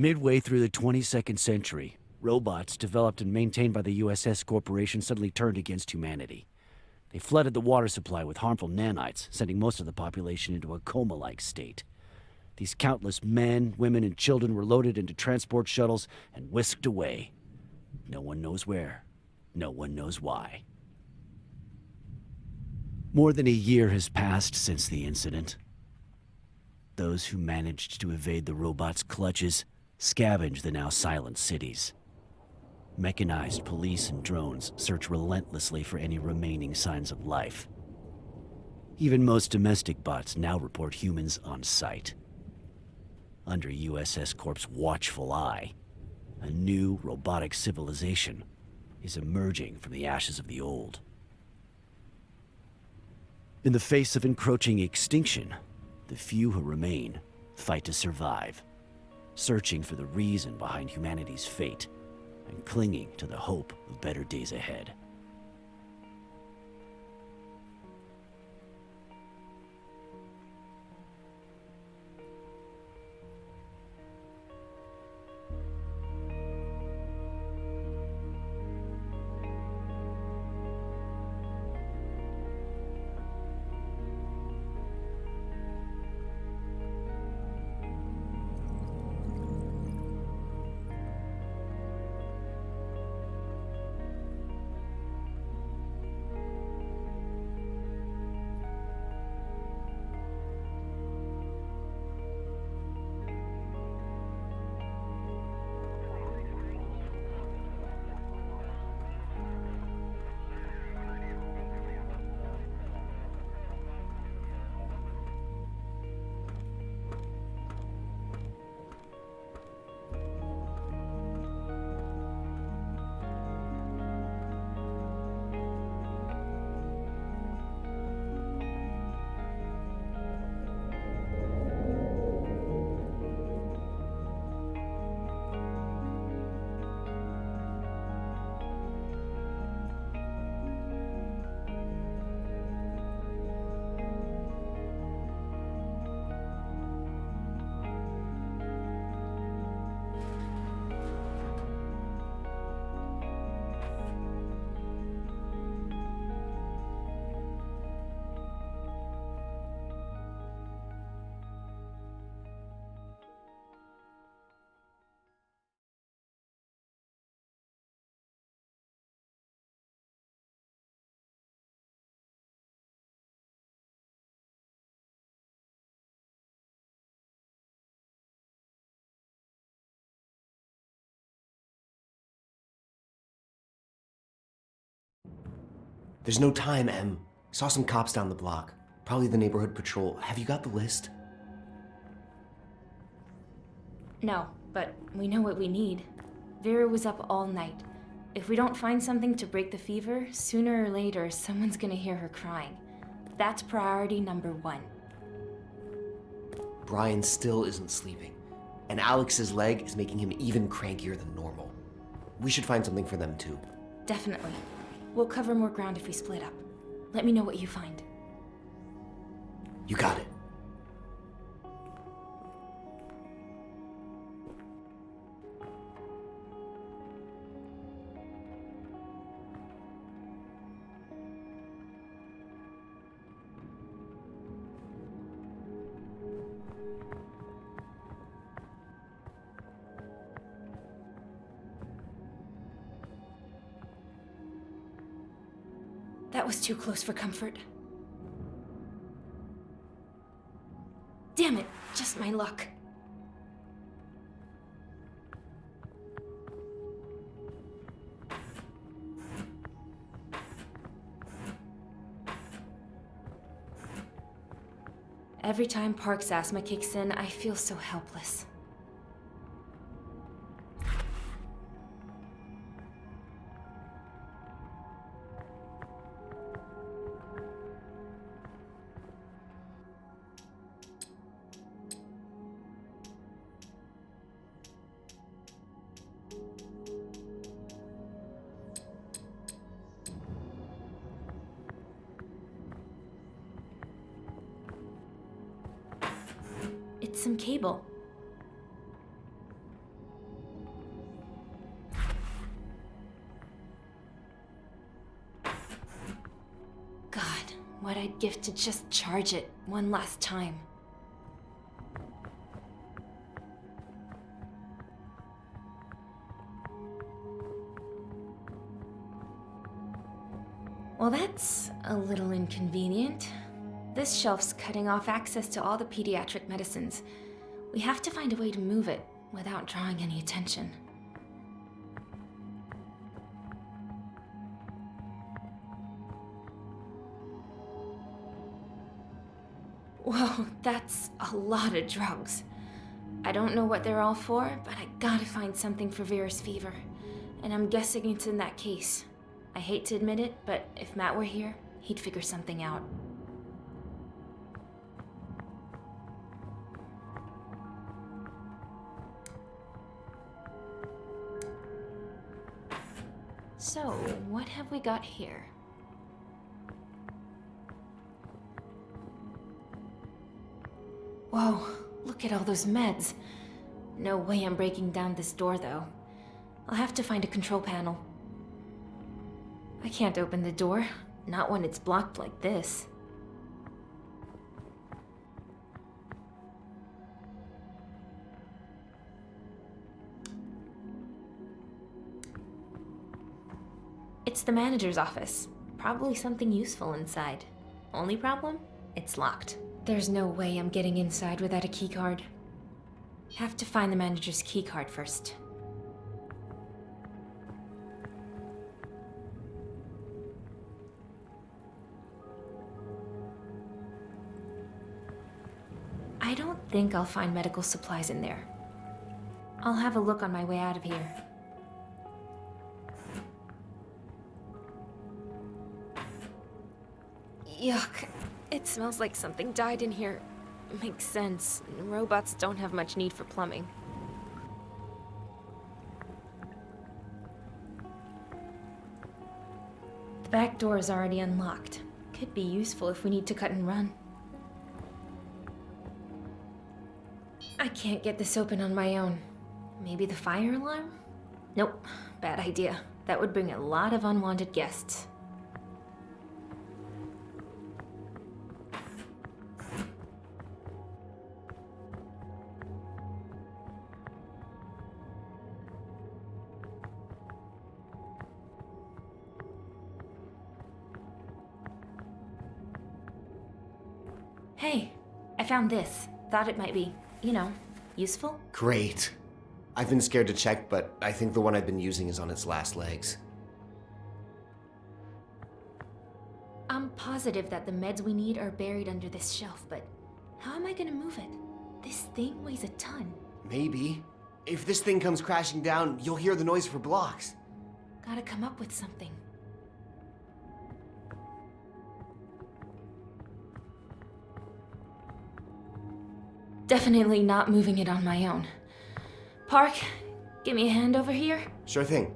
Midway through the 22nd century, robots developed and maintained by the USS Corporation suddenly turned against humanity. They flooded the water supply with harmful nanites, sending most of the population into a coma-like state. These countless men, women, and children were loaded into transport shuttles and whisked away. No one knows where. No one knows why. More than a year has passed since the incident. Those who managed to evade the robots' clutches scavenge the now silent cities. Mechanized police and drones search relentlessly for any remaining signs of life. Even most domestic bots now report humans on sight. Under USS Corp's watchful eye, a new robotic civilization is emerging from the ashes of the old. In the face of encroaching extinction, the few who remain fight to survive, searching for the reason behind humanity's fate and clinging to the hope of better days ahead. There's no time, Em. Saw some cops down the block. Probably the neighborhood patrol. Have you got the list? No, but we know what we need. Vera was up all night. If we don't find something to break the fever, sooner or later, someone's gonna hear her crying. That's priority number 1. Brian still isn't sleeping, and Alex's leg is making him even crankier than normal. We should find something for them too. Definitely. We'll cover more ground if we split up. Let me know what you find. You got it. That was too close for comfort. Damn it, just my luck. Every time Park's asthma kicks in, I feel so helpless. It's some cable. God, what I'd give to just charge it one last time. Well, that's a little inconvenient. This shelf's cutting off access to all the pediatric medicines. We have to find a way to move it without drawing any attention. Whoa, that's a lot of drugs. I don't know what they're all for, but I gotta find something for Vera's fever. And I'm guessing it's in that case. I hate to admit it, but if Matt were here, he'd figure something out. So, what have we got here? Whoa, look at all those meds. No way I'm breaking down this door, though. I'll have to find a control panel. I can't open the door, not when it's blocked like this. It's the manager's office. Probably something useful inside. Only problem? It's locked. There's no way I'm getting inside without a keycard. Have to find the manager's keycard first. I don't think I'll find medical supplies in there. I'll have a look on my way out of here. Yuck. It smells like something died in here. Makes sense. Robots don't have much need for plumbing. The back door is already unlocked. Could be useful if we need to cut and run. I can't get this open on my own. Maybe the fire alarm? Nope. Bad idea. That would bring a lot of unwanted guests. Hey, I found this. Thought it might be, useful. Great. I've been scared to check, but I think the one I've been using is on its last legs. I'm positive that the meds we need are buried under this shelf, but how am I gonna move it? This thing weighs a ton. Maybe. If this thing comes crashing down, you'll hear the noise for blocks. Gotta come up with something. Definitely not moving it on my own. Park, give me a hand over here. Sure thing.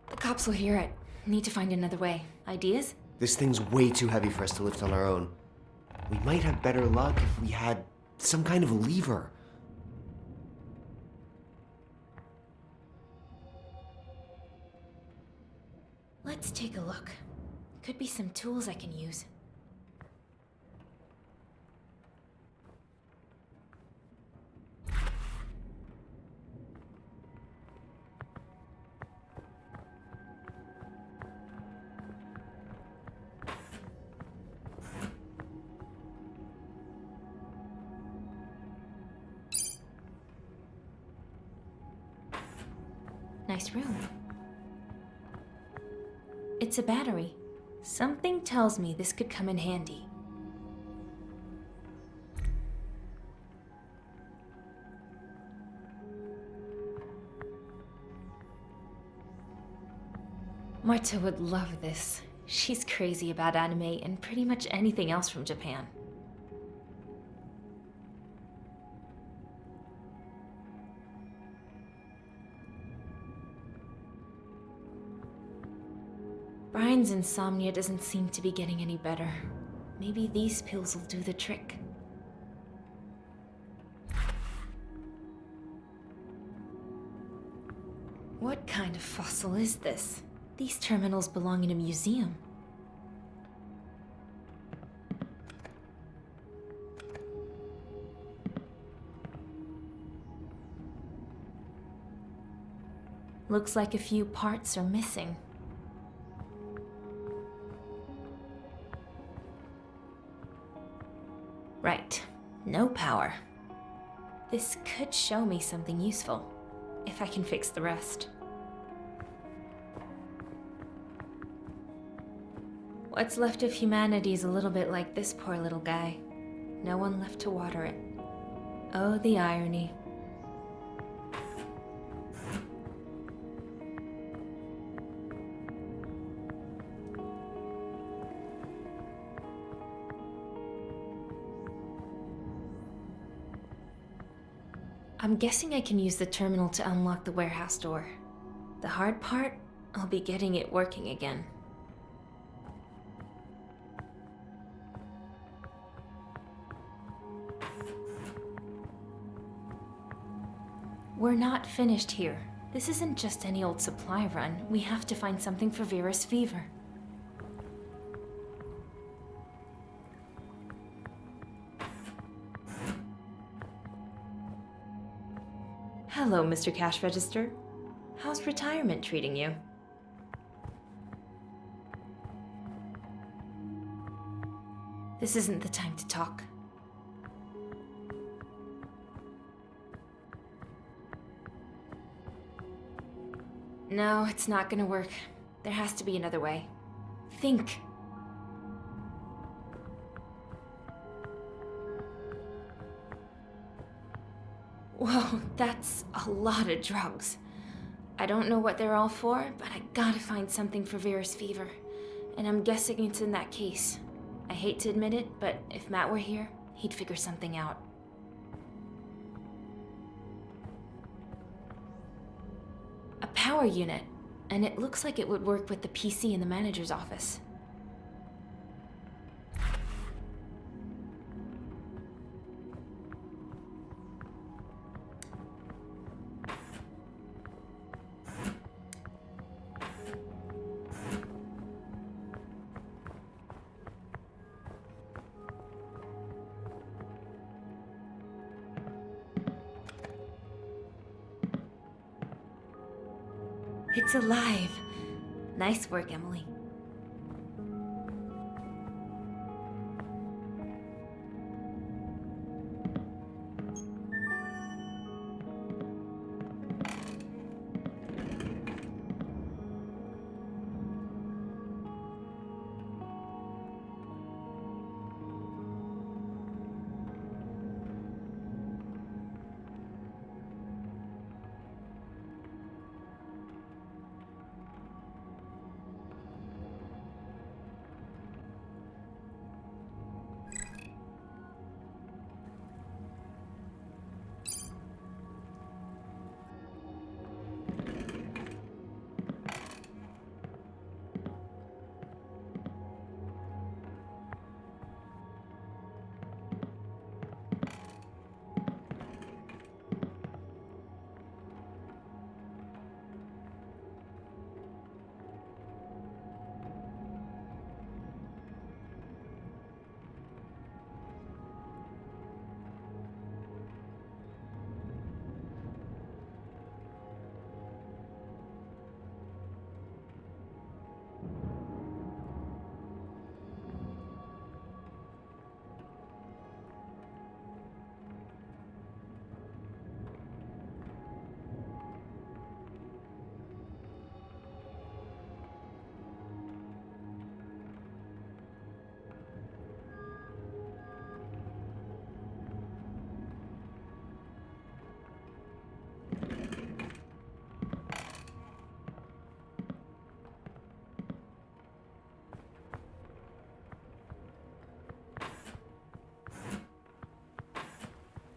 The cops will hear it. Need to find another way. Ideas? This thing's way too heavy for us to lift on our own. We might have better luck if we had some kind of lever. Let's take a look. Could be some tools I can use. Nice room. It's a battery. Something tells me this could come in handy. Marta would love this. She's crazy about anime and pretty much anything else from Japan. Brian's insomnia doesn't seem to be getting any better. Maybe these pills will do the trick. What kind of fossil is this? These terminals belong in a museum. Looks like a few parts are missing. Right, no power. This could show me something useful, if I can fix the rest. What's left of humanity is a little bit like this poor little guy. No one left to water it. Oh, the irony. I'm guessing I can use the terminal to unlock the warehouse door. The hard part, I'll be getting it working again. We're not finished here. This isn't just any old supply run. We have to find something for Vera's fever. Hello, Mr. Cash Register. How's retirement treating you? This isn't the time to talk. No, it's not gonna work. There has to be another way. Think. Whoa, that's a lot of drugs. I don't know what they're all for, but I gotta find something for Vera's fever. And I'm guessing it's in that case. I hate to admit it, but if Matt were here, he'd figure something out. A power unit, and it looks like it would work with the PC in the manager's office. It's alive. Nice work, Emily.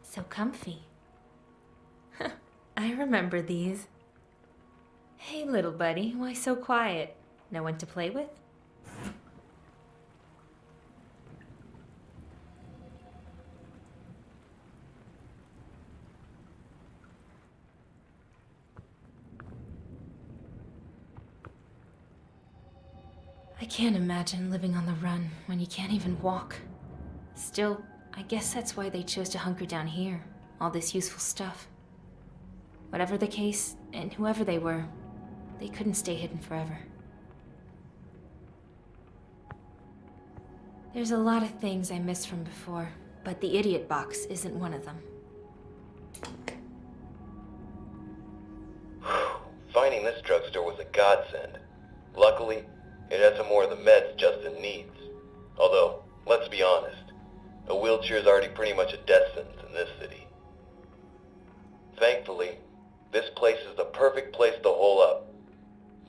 So comfy. I remember these. Hey, little buddy, why so quiet? No one to play with? can't imagine living on the run when you can't even walk. Still, I guess that's why they chose to hunker down here. All this useful stuff. Whatever the case, and whoever they were, they couldn't stay hidden forever. There's a lot of things I missed from before, but the idiot box isn't one of them. Finding this drugstore was a godsend. Luckily, it had some more of the meds Justin needs. Although, let's be honest, a wheelchair is already pretty much a death sentence in this city. Thankfully, this place is the perfect place to hole up.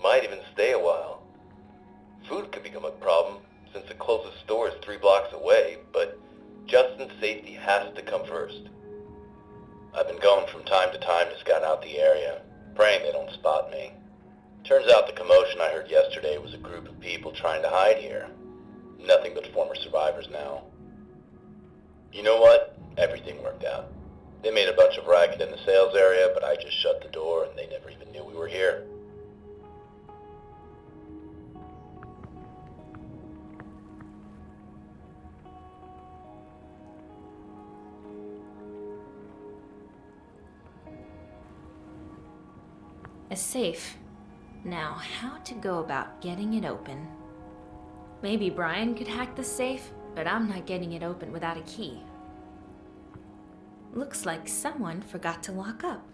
Might even stay a while. Food could become a problem, since the closest store is 3 blocks away, but Justin's safety has to come first. I've been going from time to time to scout out the area, praying they don't spot me. Turns out the commotion I heard yesterday was a group of people trying to hide here. Nothing but former survivors now. You know what? Everything worked out. They made a bunch of racket in the sales area, but I just shut the door and they never even knew we were here. A safe. Now, how to go about getting it open? Maybe Brian could hack the safe, but I'm not getting it open without a key. Looks like someone forgot to lock up.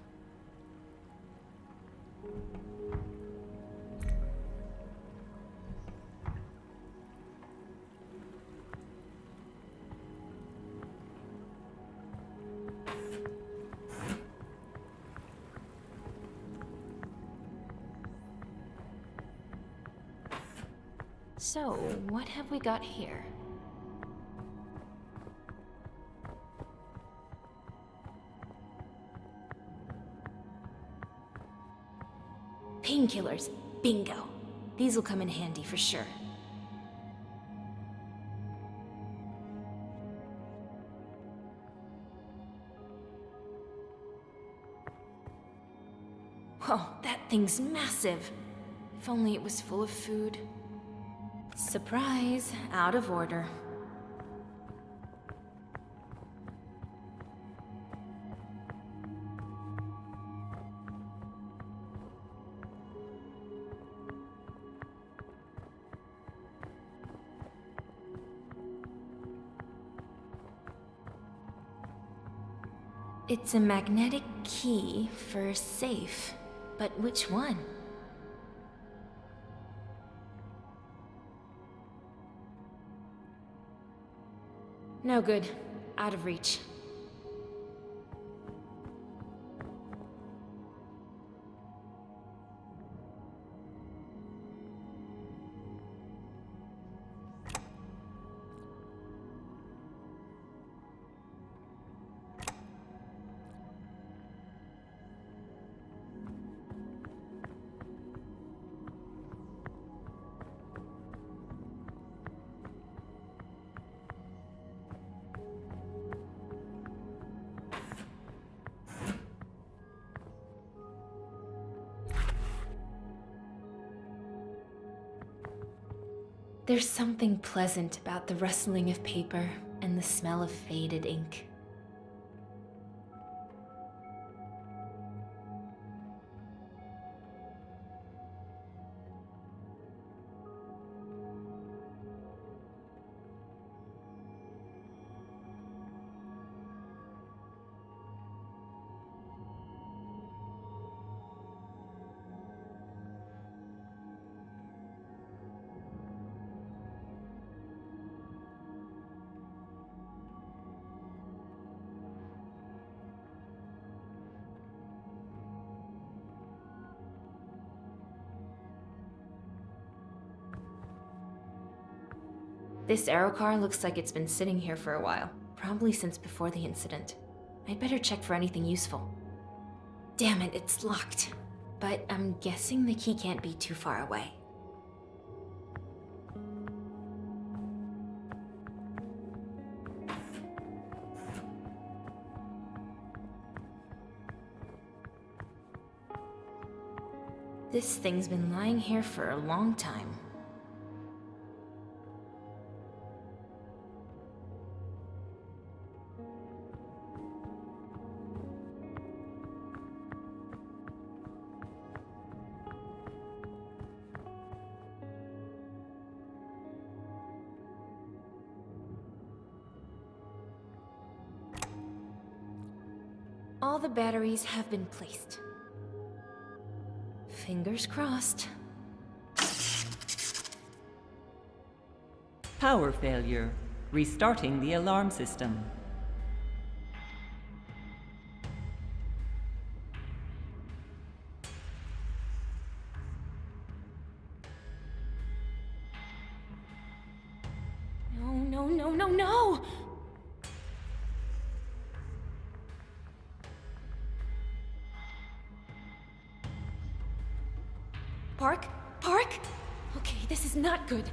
So, what have we got here? Painkillers. Bingo. These will come in handy for sure. Whoa, that thing's massive. If only it was full of food. Surprise, out of order. It's a magnetic key for a safe, but which one? No good. Out of reach. There's something pleasant about the rustling of paper and the smell of faded ink. This aero car looks like it's been sitting here for a while, probably since before the incident. I'd better check for anything useful. Damn it, it's locked. But I'm guessing the key can't be too far away. This thing's been lying here for a long time. All the batteries have been placed. Fingers crossed. Power failure. Restarting the alarm system. No, no, no, no, no! Park? Park? Okay, this is not good.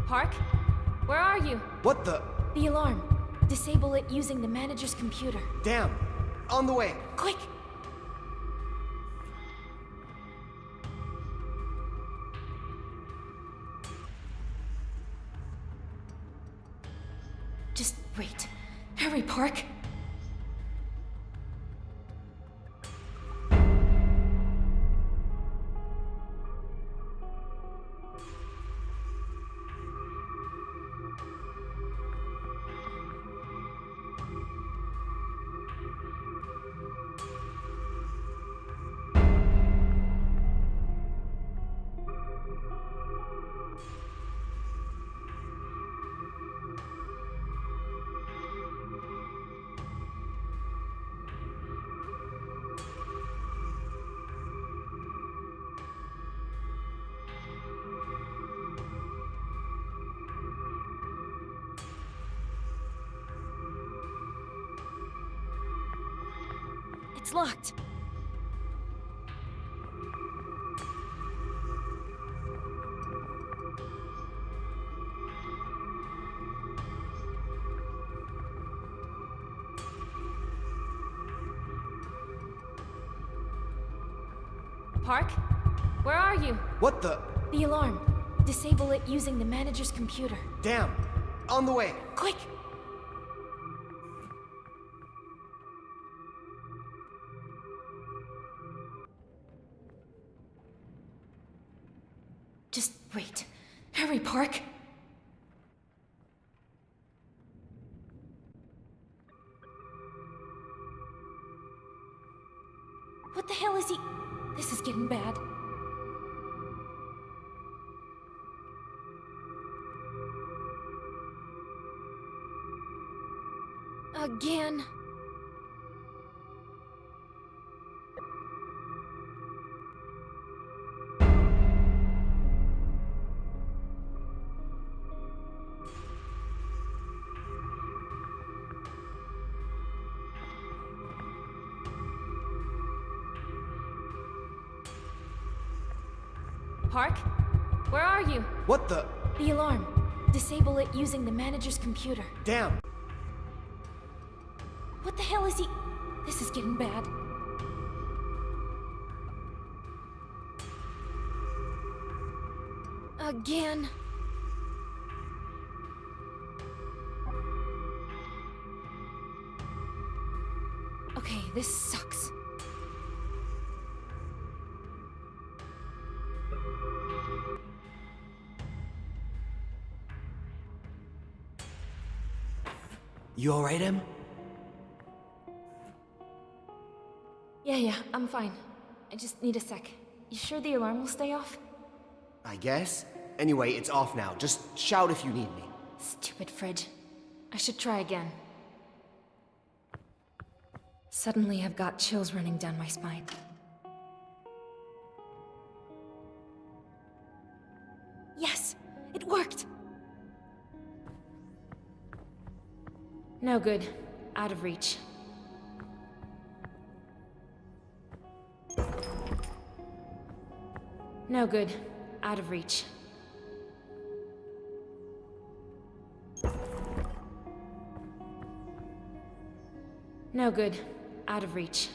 Park? Where are you? What the? The alarm. Disable it using the manager's computer. Damn. On the way. Quick! Just wait. Hurry, Park! It's locked. Park? Where are you? What the? The alarm. Disable it using the manager's computer. Damn. On the way. Quick! Just wait. Hurry, Park! What the hell is he? This is getting bad. Again. Park? Where are you? What the? The alarm. Disable it using the manager's computer. Damn. What the hell is he? This is getting bad. Again. Okay, this sucks. You alright, Em? Yeah, I'm fine. I just need a sec. You sure the alarm will stay off? I guess. Anyway, it's off now. Just shout if you need me. Stupid fridge. I should try again. Suddenly I've got chills running down my spine. Yes! It worked! No good. Out of reach. No good. Out of reach. No good. Out of reach.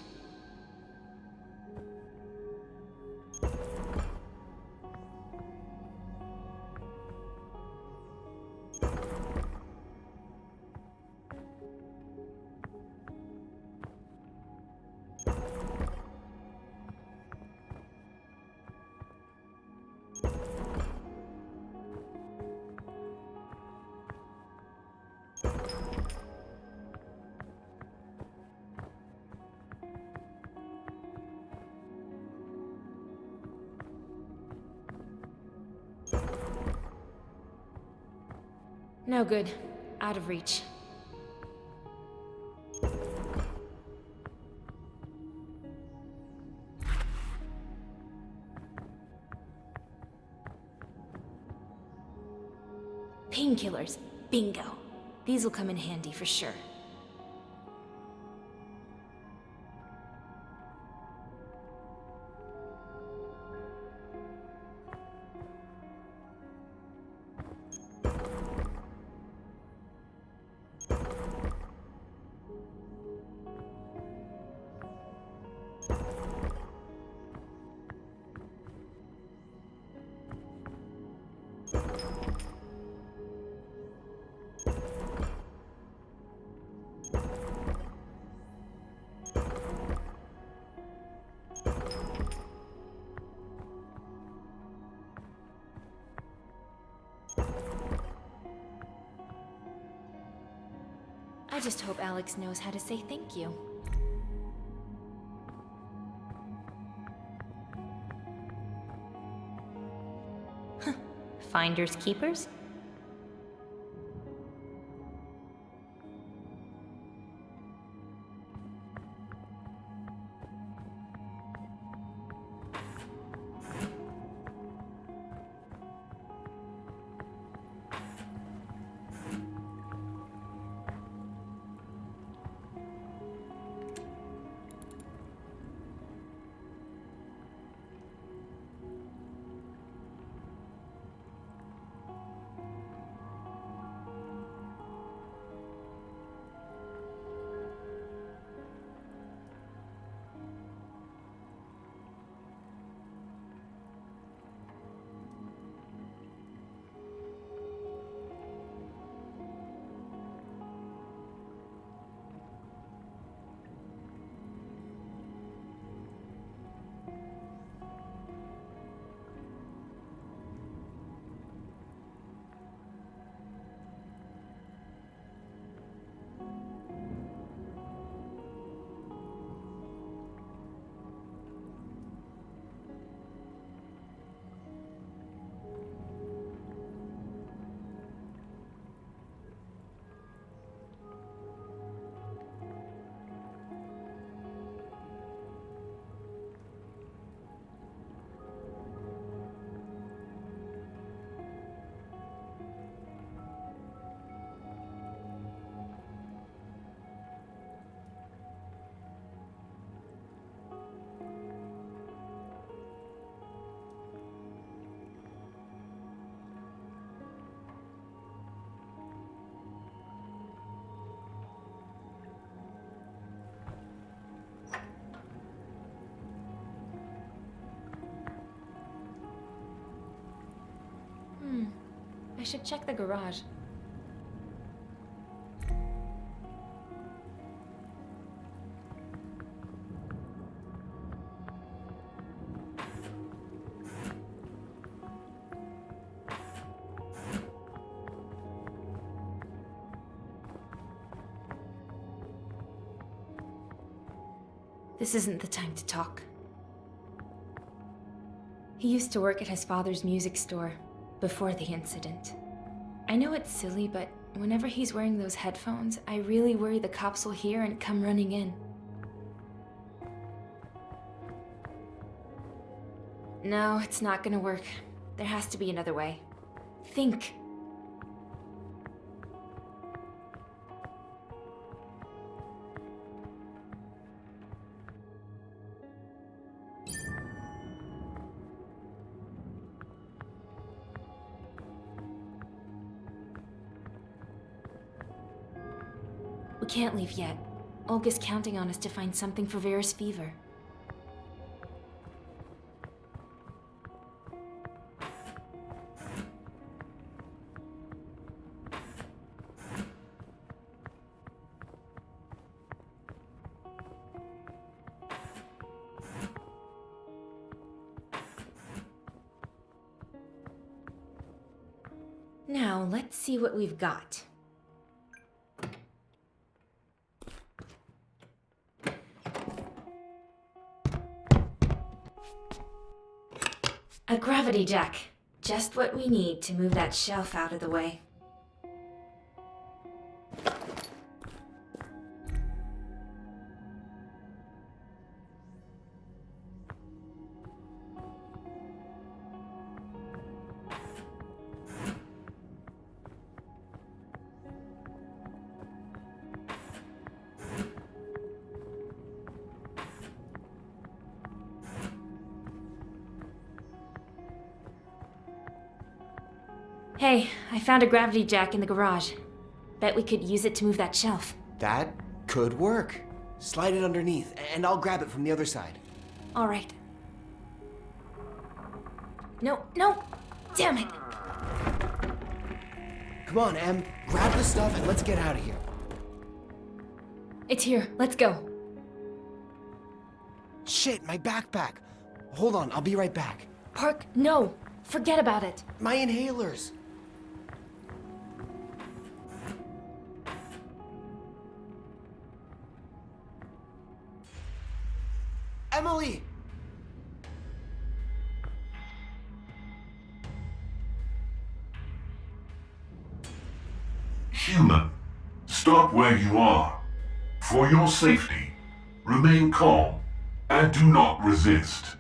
No good. Out of reach. Painkillers. Bingo. These will come in handy for sure. I just hope Alex knows how to say thank you. Finders keepers? I should check the garage. This isn't the time to talk. He used to work at his father's music store before the incident. I know it's silly, but whenever he's wearing those headphones, I really worry the cops will hear and come running in. No, it's not gonna work. There has to be another way. Think. We can't leave yet. Olga's counting on us to find something for Vera's fever. Now, let's see what we've got. A gravity jack. Just what we need to move that shelf out of the way. Hey, I found a gravity jack in the garage. Bet we could use it to move that shelf. That could work. Slide it underneath, and I'll grab it from the other side. All right. No, no! Damn it! Come on, Em. Grab the stuff and let's get out of here. It's here. Let's go. Shit, my backpack. Hold on, I'll be right back. Park, no! Forget about it. My inhalers. Emily! Human, stop where you are. For your safety, remain calm and do not resist.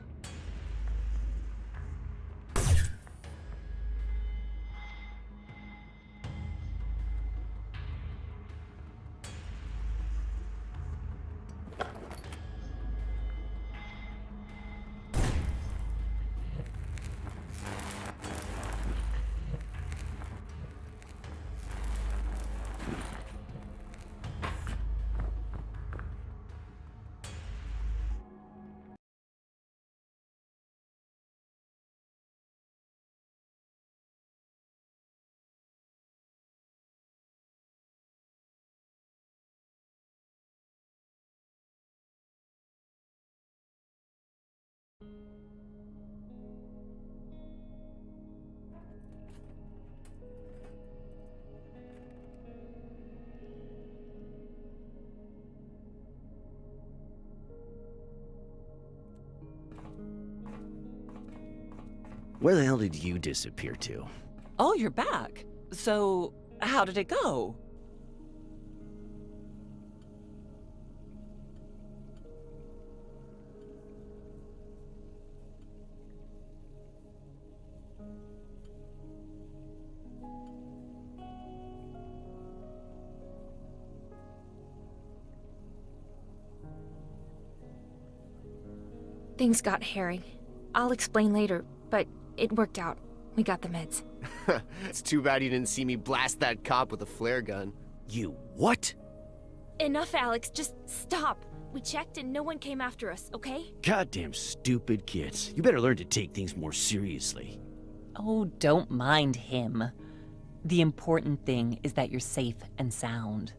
Where the hell did you disappear to? Oh, you're back. So, how did it go? Things got hairy. I'll explain later, but it worked out. We got the meds. It's too bad you didn't see me blast that cop with a flare gun. You what? Enough, Alex. Just stop. We checked and no one came after us, okay? Goddamn stupid kids. You better learn to take things more seriously. Oh, don't mind him. The important thing is that you're safe and sound.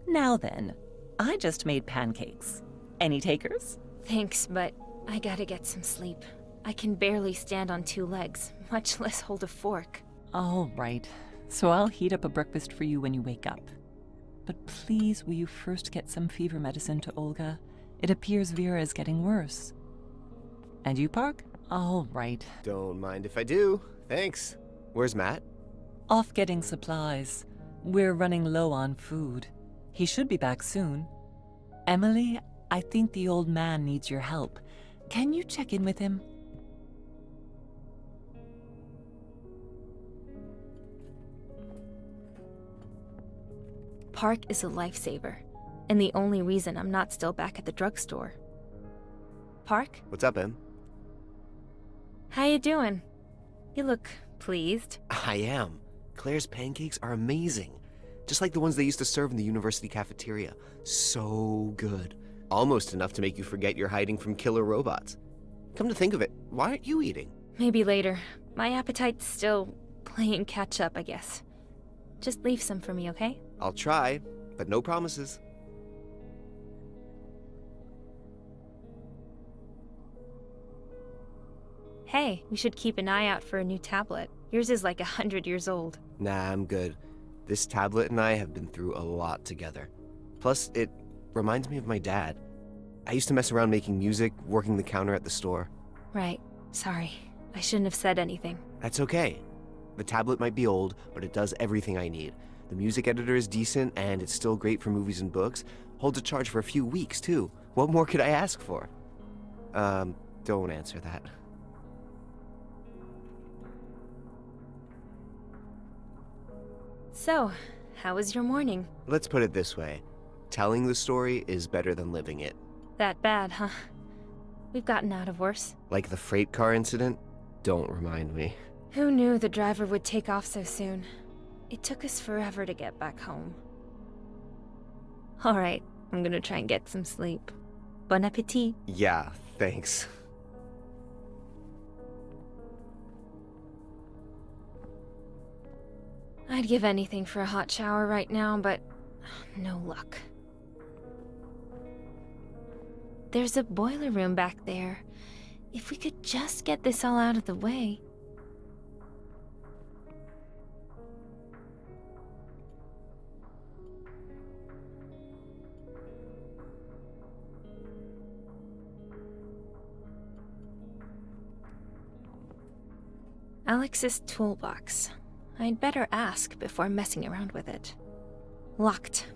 Now then, I just made pancakes. Any takers? Thanks, but I gotta get some sleep. I can barely stand on 2 legs, much less hold a fork. All right. So I'll heat up a breakfast for you when you wake up. But please, will you first get some fever medicine to Olga? It appears Vera is getting worse. And you, Park? All right. Don't mind if I do. Thanks. Where's Matt? Off getting supplies. We're running low on food. He should be back soon. Emily, I think the old man needs your help. Can you check in with him? Park is a lifesaver, and the only reason I'm not still back at the drugstore. Park? What's up, Em? How you doing? You look pleased. I am. Claire's pancakes are amazing. just like the ones they used to serve in the university cafeteria. So good. Almost enough to make you forget you're hiding from killer robots. Come to think of it, why aren't you eating? Maybe later. My appetite's still playing catch up, I guess. Just leave some for me, okay? I'll try, but no promises. Hey, we should keep an eye out for a new tablet. Yours is like 100 years old. Nah, I'm good. This tablet and I have been through a lot together. Plus, it reminds me of my dad. I used to mess around making music, working the counter at the store. Right. Sorry. I shouldn't have said anything. That's okay. The tablet might be old, but it does everything I need. The music editor is decent, and it's still great for movies and books. Holds a charge for a few weeks, too. What more could I ask for? Don't answer that. So, how was your morning? Let's put it this way. Telling the story is better than living it. That bad, huh? We've gotten out of worse. Like the freight car incident? Don't remind me. Who knew the driver would take off so soon? It took us forever to get back home. Alright, I'm gonna try and get some sleep. Bon appetit. Yeah, thanks. I'd give anything for a hot shower right now, but no luck. There's a boiler room back there. If we could just get this all out of the way. Alex's toolbox. I'd better ask before messing around with it. Locked.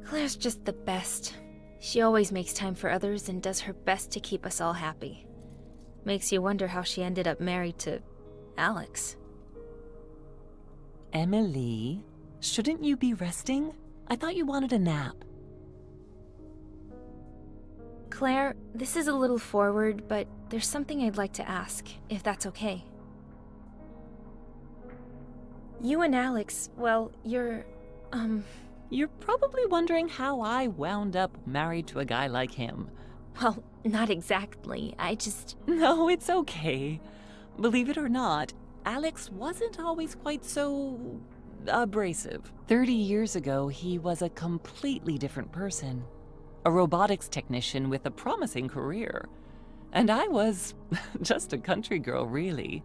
Claire's just the best. She always makes time for others and does her best to keep us all happy. Makes you wonder how she ended up married to Alex. Emily, shouldn't you be resting? I thought you wanted a nap. Claire, this is a little forward, but there's something I'd like to ask, if that's okay. You and Alex, well, you're probably wondering how I wound up married to a guy like him. well, not exactly. No, it's okay. Believe it or not, Alex wasn't always quite so abrasive. 30 years ago, he was a completely different person. A robotics technician with a promising career. And I was just a country girl, really.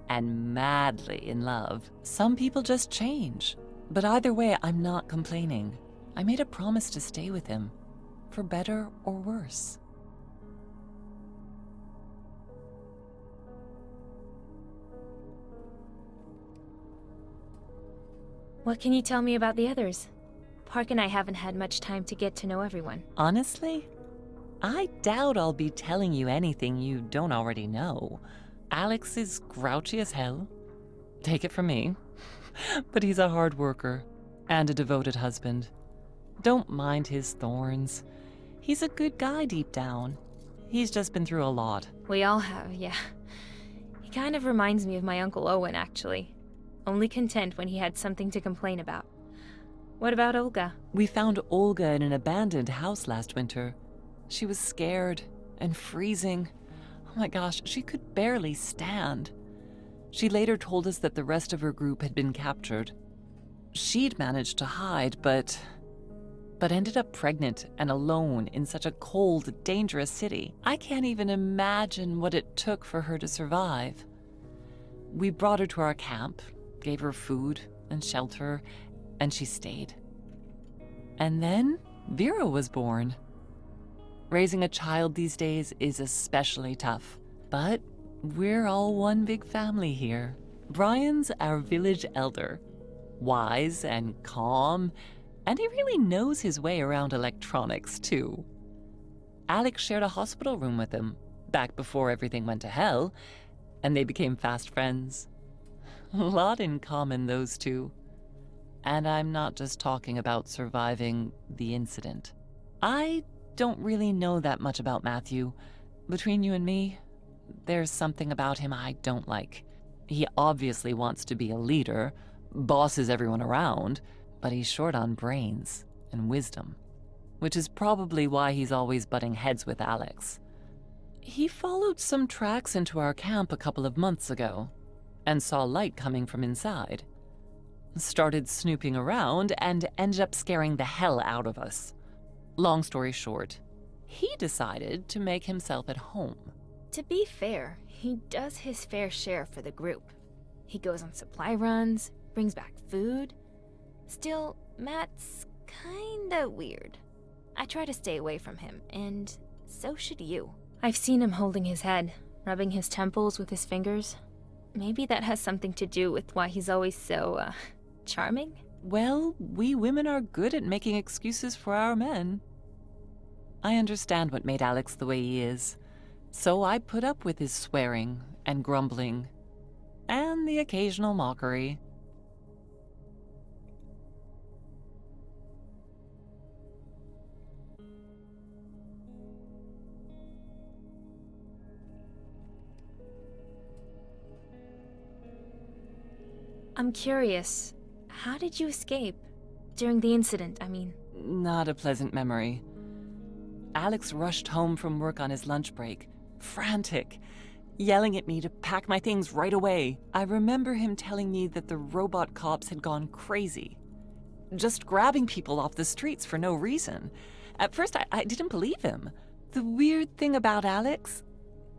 And madly in love. Some people just change. But either way, I'm not complaining. I made a promise to stay with him. For better or worse. What can you tell me about the others? Park and I haven't had much time to get to know everyone. Honestly, I doubt I'll be telling you anything you don't already know. Alex is grouchy as hell. Take it from me. But he's a hard worker and a devoted husband. Don't mind his thorns. He's a good guy deep down. He's just been through a lot. We all have, yeah. He kind of reminds me of my Uncle Owen, actually. Only content when he had something to complain about. What about Olga? We found Olga in an abandoned house last winter. She was scared and freezing. Oh my gosh, she could barely stand. She later told us that the rest of her group had been captured. She'd managed to hide, but ended up pregnant and alone in such a cold, dangerous city. I can't even imagine what it took for her to survive. We brought her to our camp, gave her food and shelter, and she stayed. And then Vera was born. Raising a child these days is especially tough, but we're all one big family here. Brian's our village elder, wise and calm, and he really knows his way around electronics too. Alex shared a hospital room with him back before everything went to hell, and they became fast friends. A lot in common, those two. And I'm not just talking about surviving the incident. I don't really know that much about Matthew. Between you and me, there's something about him I don't like. He obviously wants to be a leader, bosses everyone around, but he's short on brains and wisdom, which is probably why he's always butting heads with Alex. He followed some tracks into our camp a couple of months ago and saw light coming from inside. Started snooping around and ended up scaring the hell out of us. Long story short, he decided to make himself at home. To be fair, he does his fair share for the group. He goes on supply runs, brings back food. Still, Matt's kinda weird. I try to stay away from him, and so should you. I've seen him holding his head, rubbing his temples with his fingers. Maybe that has something to do with why he's always so, charming? Well, we women are good at making excuses for our men. I understand what made Alex the way he is, so I put up with his swearing and grumbling, and the occasional mockery. I'm curious, how did you escape? During the incident, I mean. Not a pleasant memory. Alex rushed home from work on his lunch break, frantic, yelling at me to pack my things right away. I remember him telling me that the robot cops had gone crazy, just grabbing people off the streets for no reason. At first, I didn't believe him. The weird thing about Alex,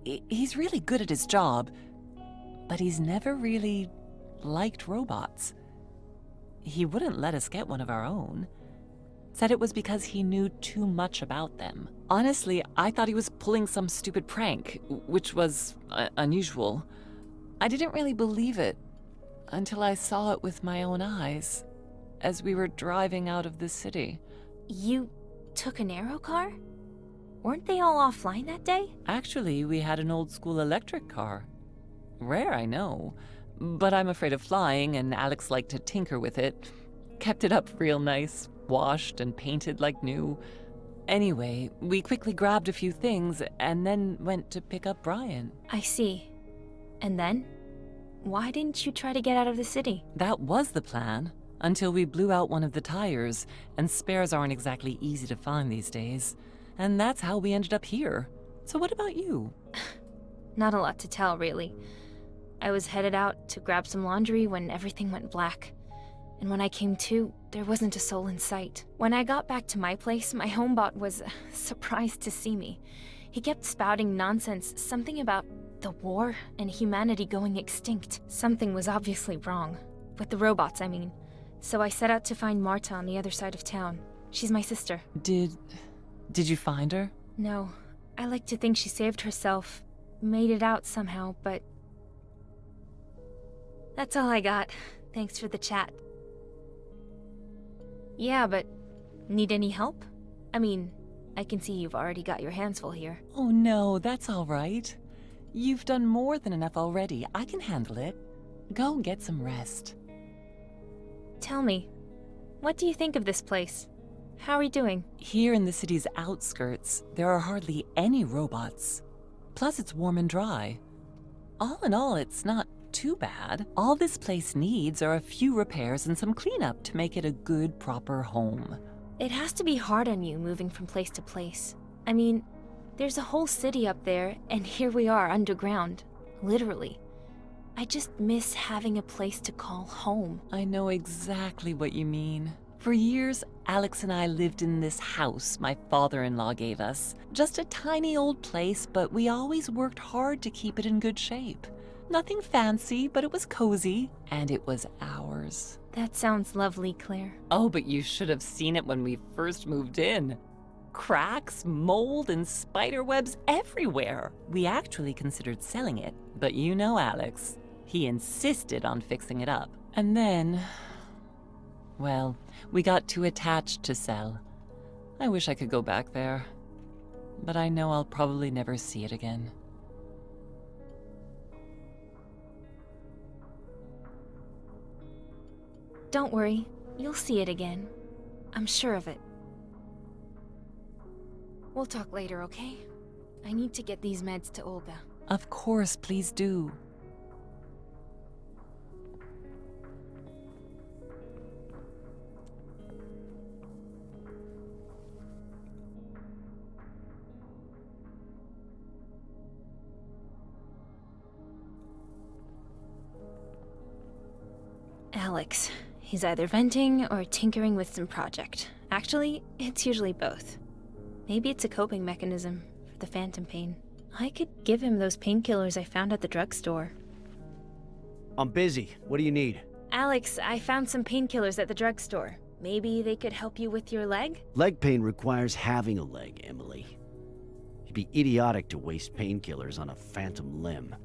he's really good at his job, but he's never really liked robots. He wouldn't let us get one of our own. Said it was because he knew too much about them. Honestly, I thought he was pulling some stupid prank, which was unusual. I didn't really believe it until I saw it with my own eyes as we were driving out of the city. You took an aero car? Weren't they all offline that day? Actually, we had an old school electric car. Rare, I know, but I'm afraid of flying, and Alex liked to tinker with it. Kept it up real nice, washed and painted like new. Anyway, we quickly grabbed a few things and then went to pick up Brian. I see. And then? Why didn't you try to get out of the city? That was the plan, until we blew out one of the tires, and spares aren't exactly easy to find these days. And that's how we ended up here. So what about you? Not a lot to tell, really. I was headed out to grab some laundry when everything went black. And when I came to, there wasn't a soul in sight. When I got back to my place, my homebot was surprised to see me. He kept spouting nonsense, something about the war and humanity going extinct. Something was obviously wrong. With the robots, I mean. So I set out to find Marta on the other side of town. She's my sister. Did you find her? No. I like to think she saved herself, made it out somehow, but... That's all I got. Thanks for the chat. Yeah, but need any help? I mean, I can see you've already got your hands full here. Oh no, that's all right. You've done more than enough already. I can handle it. Go get some rest. Tell me, what do you think of this place? How are we doing? Here in the city's outskirts, there are hardly any robots. Plus, it's warm and dry. All in all, it's not too bad. All this place needs are a few repairs and some cleanup to make it a good, proper home. It has to be hard on you moving from place to place. I mean, there's a whole city up there, and here we are underground. Literally. I just miss having a place to call home. I know exactly what you mean. For years, Alex and I lived in this house my father-in-law gave us. Just a tiny old place, but we always worked hard to keep it in good shape. Nothing fancy, but it was cozy, and it was ours. That sounds lovely, Claire. Oh, but you should have seen it when we first moved in. Cracks, mold, and spider webs everywhere. We actually considered selling it, but you know Alex. He insisted on fixing it up. And then, well, we got too attached to sell. I wish I could go back there, but I know I'll probably never see it again. Don't worry. You'll see it again. I'm sure of it. We'll talk later, okay? I need to get these meds to Olga. Of course, please do. Alex. He's either venting or tinkering with some project. Actually, it's usually both. Maybe it's a coping mechanism for the phantom pain. I could give him those painkillers I found at the drugstore. I'm busy. What do you need? Alex, I found some painkillers at the drugstore. Maybe they could help you with your leg? Leg pain requires having a leg, Emily. You'd be idiotic to waste painkillers on a phantom limb.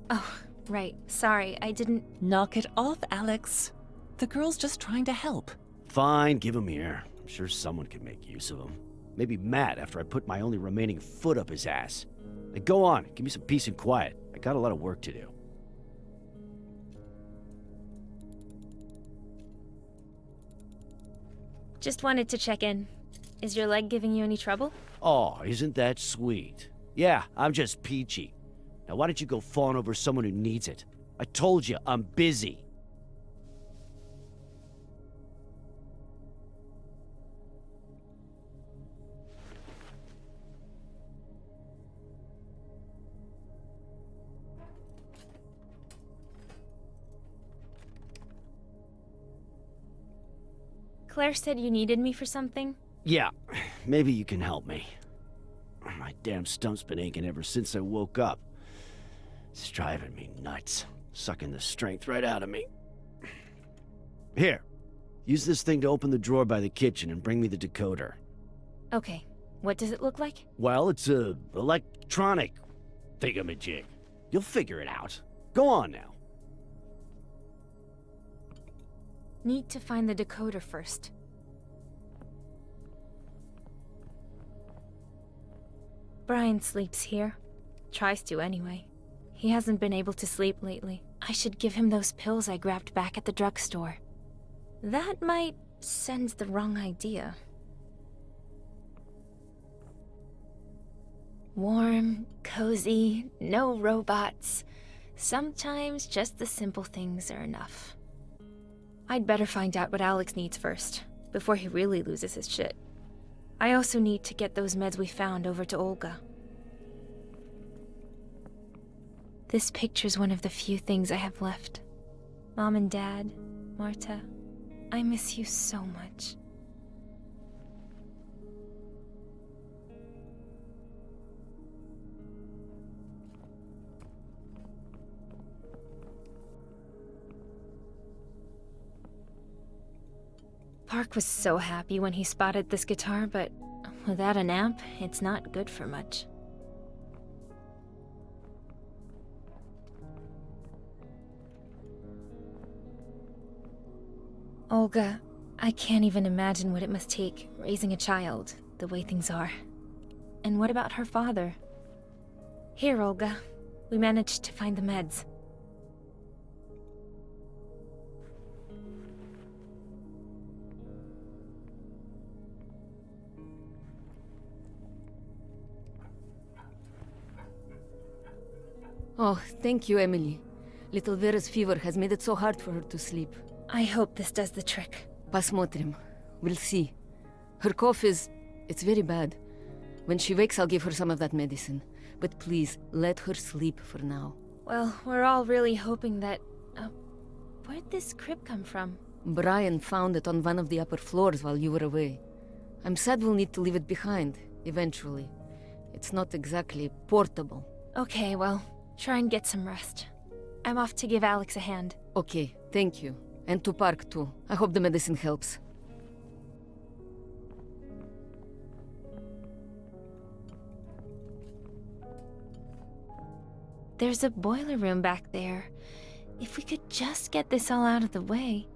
Oh, right. Sorry, I didn't... Knock it off, Alex. The girl's just trying to help. Fine, give him here. I'm sure someone could make use of him. Maybe Matt after I put my only remaining foot up his ass. Now go on, give me some peace and quiet. I got a lot of work to do. Just wanted to check in. Is your leg giving you any trouble? Oh, isn't that sweet? Yeah, I'm just peachy. Now why don't you go fawn over someone who needs it? I told you, I'm busy. Claire said you needed me for something? Yeah, maybe you can help me. My damn stump's been aching ever since I woke up. It's driving me nuts, sucking the strength right out of me. Here, use this thing to open the drawer by the kitchen and bring me the decoder. Okay. What does it look like? Well, it's a electronic thingamajig. You'll figure it out. Go on now. Need to find the decoder first. Brian sleeps here. Tries to anyway. He hasn't been able to sleep lately. I should give him those pills I grabbed back at the drugstore. That might send the wrong idea. Warm, cozy, no robots. Sometimes just the simple things are enough. I'd better find out what Alex needs first, before he really loses his shit. I also need to get those meds we found over to Olga. This picture's one of the few things I have left. Mom and Dad, Marta, I miss you so much. Park was so happy when he spotted this guitar, but without an amp, it's not good for much. Olga, I can't even imagine what it must take raising a child the way things are. And what about her father? Here, Olga. We managed to find the meds. Oh, thank you, Emily. Little Vera's fever has made it so hard for her to sleep. I hope this does the trick. Pasmotrim. We'll see. Her cough it's very bad. When she wakes, I'll give her some of that medicine. But please, let her sleep for now. Well, we're all really hoping that... where'd this crib come from? Brian found it on one of the upper floors while you were away. I'm sad we'll need to leave it behind, eventually. It's not exactly portable. Okay, well, try and get some rest. I'm off to give Alex a hand. Okay, thank you. And to Park, too. I hope the medicine helps. There's a boiler room back there. If we could just get this all out of the way.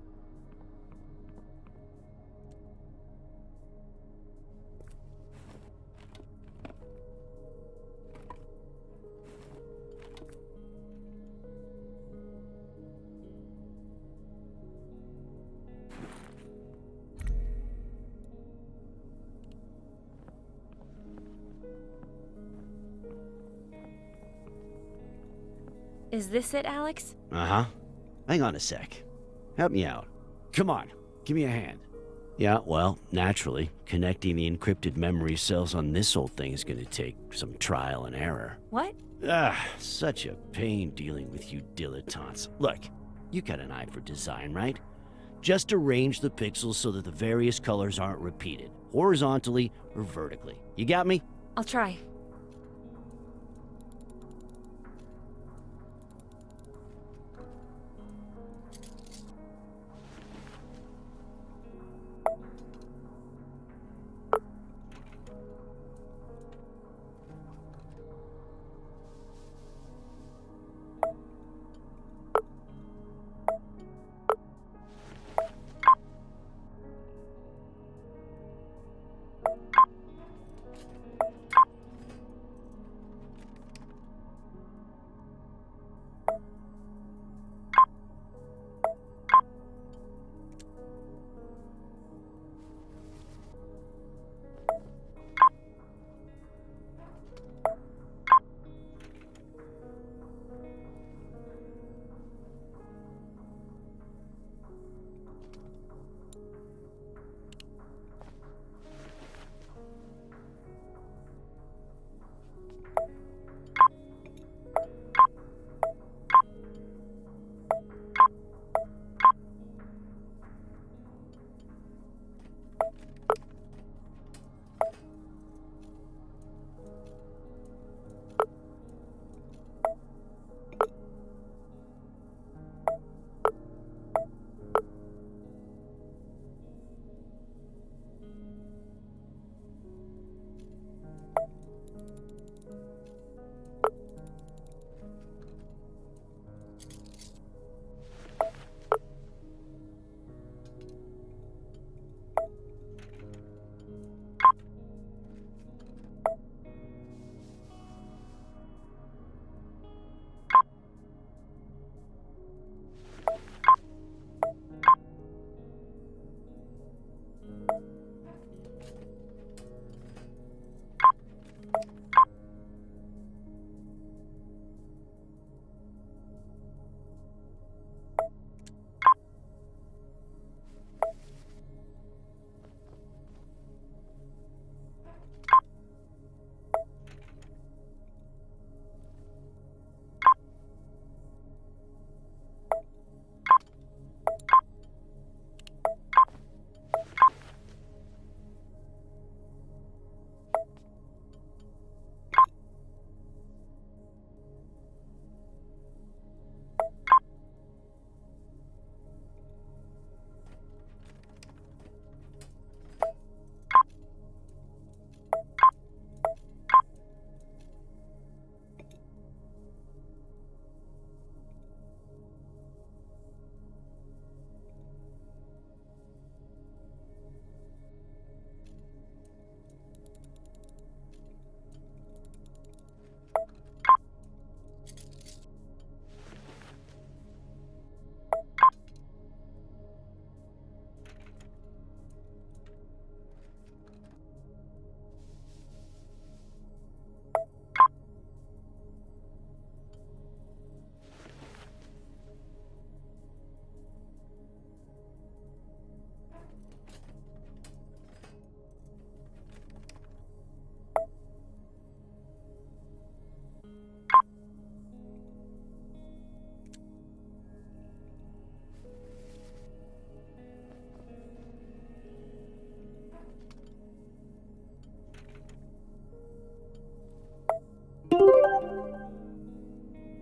Is this it, Alex? Uh-huh. Hang on a sec. Help me out. Come on, give me a hand. Yeah, well, naturally, connecting the encrypted memory cells on this old thing is gonna take some trial and error. What? Such a pain dealing with you dilettantes. Look, you got an eye for design, right? Just arrange the pixels so that the various colors aren't repeated, horizontally or vertically. You got me? I'll try.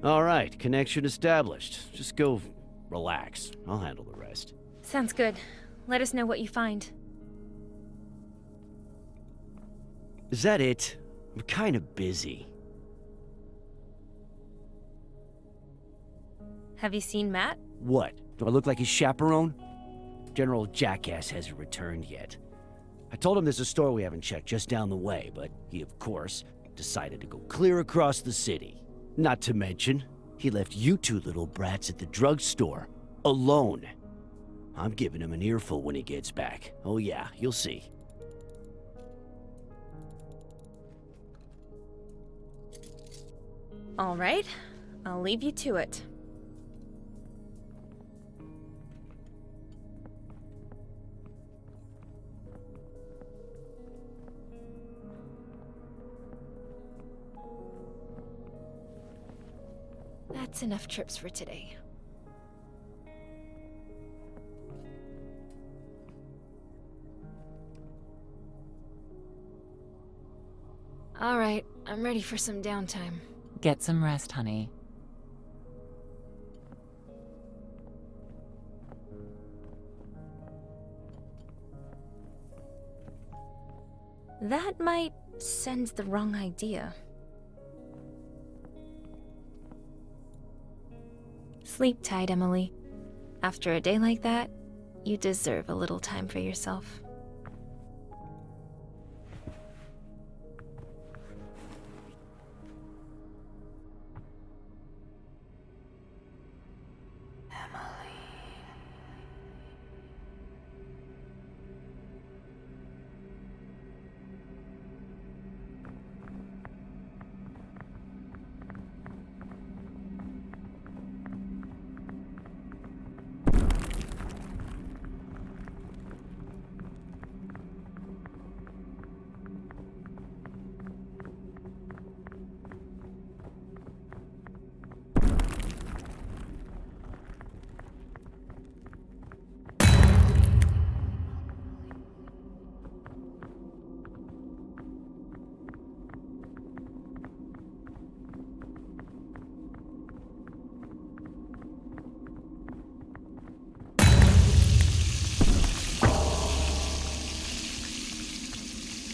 All right, connection established. Just go relax. I'll handle the rest. Sounds good. Let us know what you find. Is that it? I'm kind of busy. Have you seen Matt? What? Do I look like his chaperone? General Jackass hasn't returned yet. I told him there's a store we haven't checked just down the way, but he, of course, decided to go clear across the city. Not to mention, he left you two little brats at the drugstore, alone. I'm giving him an earful when he gets back. Oh yeah, you'll see. All right. I'll leave you to it. That's enough trips for today. All right, I'm ready for some downtime. Get some rest, honey. That might send the wrong idea. Sleep tight, Emily. After a day like that, you deserve a little time for yourself.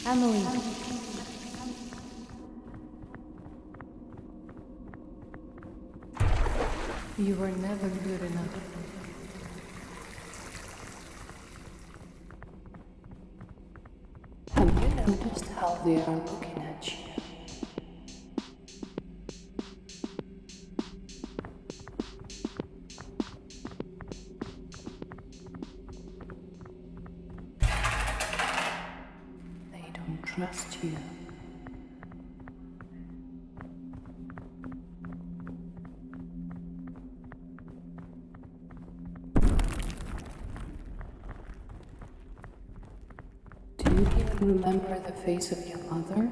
Emily. You were never good enough. Have you noticed how they are looking at you? They don't trust you. Do you even remember the face of your mother?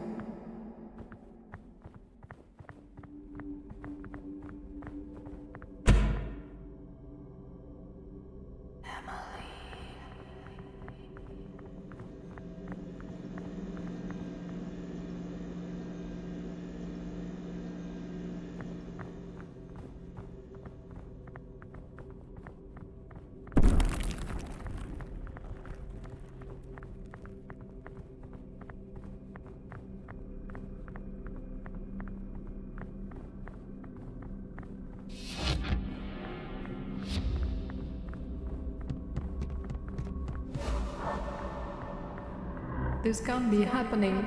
This can't be happening.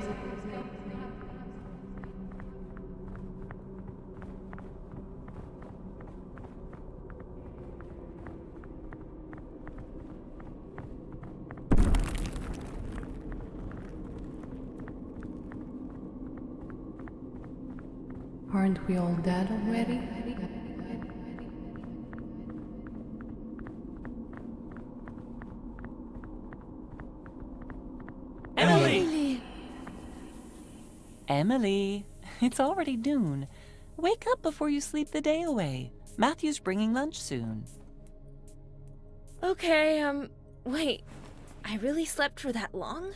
Aren't we all dead already? Emily, it's already noon. Wake up before you sleep the day away. Matthew's bringing lunch soon. Okay, wait. I really slept for that long?